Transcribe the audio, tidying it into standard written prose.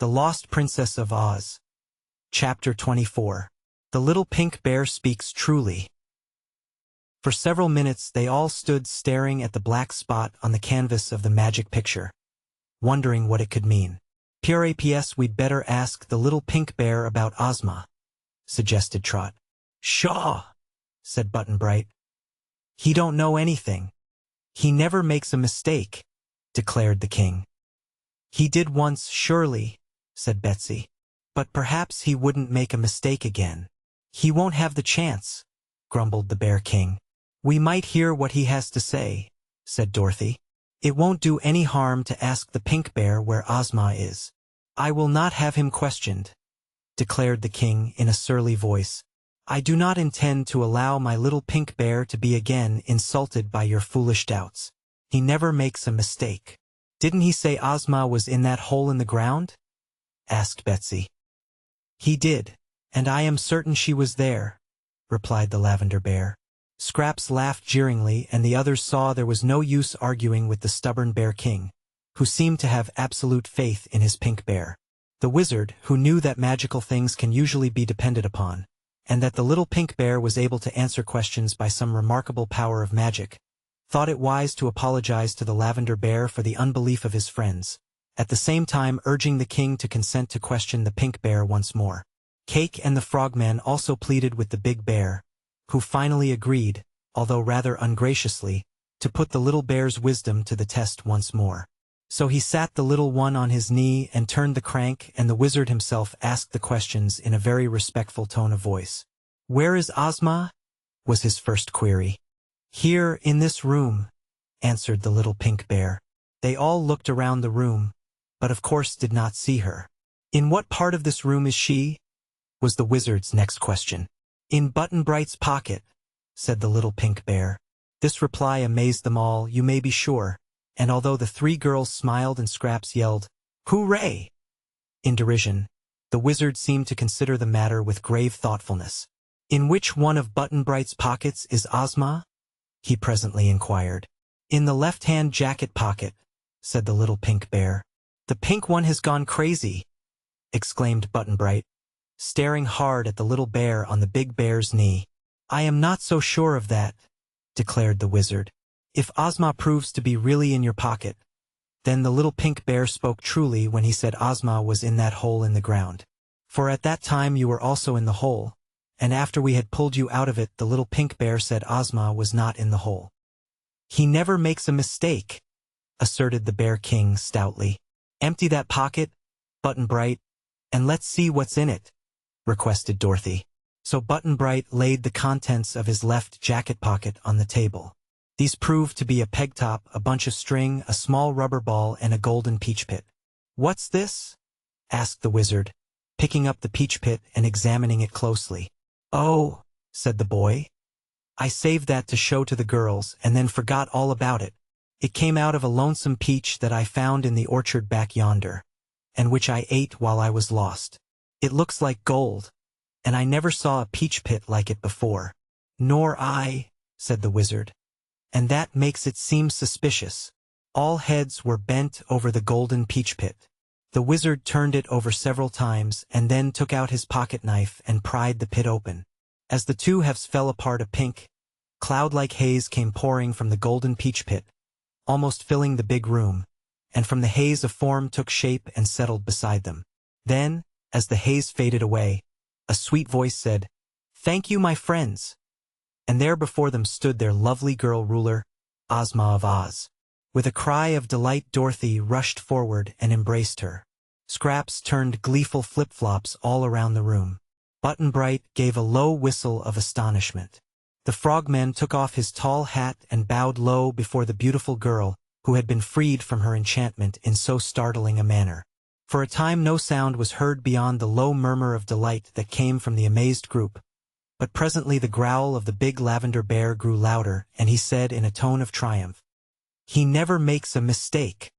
The Lost Princess of Oz. Chapter 24. The Little Pink Bear Speaks Truly. For several minutes they all stood staring at the black spot on the canvas of the magic picture, wondering what it could mean. "P.R.A.P.S. we'd better ask the little pink bear about Ozma," suggested Trot. "Shaw," said Button-Bright. "He don't know anything. He never makes a mistake," declared the king. "He did once, surely," said Betsy. "But perhaps he wouldn't make a mistake again." "He won't have the chance," grumbled the Bear King. "We might hear what he has to say," said Dorothy. "It won't do any harm to ask the pink bear where Ozma is." "I will not have him questioned," declared the king in a surly voice. "I do not intend to allow my little pink bear to be again insulted by your foolish doubts. He never makes a mistake." "Didn't he say Ozma was in that hole in the ground?" asked Betsy. "He did, and I am certain she was there," replied the Lavender Bear. Scraps laughed jeeringly, and the others saw there was no use arguing with the stubborn Bear King, who seemed to have absolute faith in his pink bear. The wizard, who knew that magical things can usually be depended upon, and that the little pink bear was able to answer questions by some remarkable power of magic, thought it wise to apologize to the Lavender Bear for the unbelief of his friends, at the same time urging the king to consent to question the pink bear once more. Cake and the Frogman also pleaded with the big bear, who finally agreed, although rather ungraciously, to put the little bear's wisdom to the test once more. So he sat the little one on his knee and turned the crank, and the wizard himself asked the questions in a very respectful tone of voice. "Where is Ozma?" was his first query. "Here, in this room," answered the little pink bear. They all looked around the room, but of course did not see her. "In what part of this room is she?" was the wizard's next question. "In Button-Bright's pocket," said the little pink bear. This reply amazed them all, you may be sure, and although the three girls smiled and Scraps yelled, "Hooray!" in derision, the wizard seemed to consider the matter with grave thoughtfulness. "In which one of Button-Bright's pockets is Ozma?" he presently inquired. "In the left-hand jacket pocket," said the little pink bear. "The pink one has gone crazy," exclaimed Button-Bright, staring hard at the little bear on the big bear's knee. "I am not so sure of that," declared the wizard. "If Ozma proves to be really in your pocket, then the little pink bear spoke truly when he said Ozma was in that hole in the ground. For at that time you were also in the hole, and after we had pulled you out of it the little pink bear said Ozma was not in the hole." "He never makes a mistake," asserted the Bear King stoutly. "Empty that pocket, Button-Bright, and let's see what's in it," requested Dorothy. So Button-Bright laid the contents of his left jacket pocket on the table. These proved to be a peg top, a bunch of string, a small rubber ball, and a golden peach pit. "What's this?" asked the wizard, picking up the peach pit and examining it closely. "Oh," said the boy. "I saved that to show to the girls and then forgot all about it. It came out of a lonesome peach that I found in the orchard back yonder, and which I ate while I was lost. It looks like gold, and I never saw a peach pit like it before." "Nor I," said the wizard. "And that makes it seem suspicious." All heads were bent over the golden peach pit. The wizard turned it over several times and then took out his pocket knife and pried the pit open. As the two halves fell apart, a pink, cloud-like haze came pouring from the golden peach pit, almost filling the big room, and from the haze a form took shape and settled beside them. Then, as the haze faded away, a sweet voice said, "Thank you, my friends." And there before them stood their lovely girl ruler, Ozma of Oz. With a cry of delight, Dorothy rushed forward and embraced her. Scraps turned gleeful flip-flops all around the room. Button-Bright gave a low whistle of astonishment. The Frogman took off his tall hat and bowed low before the beautiful girl who had been freed from her enchantment in so startling a manner. For a time no sound was heard beyond the low murmur of delight that came from the amazed group, but presently the growl of the big Lavender Bear grew louder, and he said in a tone of triumph, "He never makes a mistake."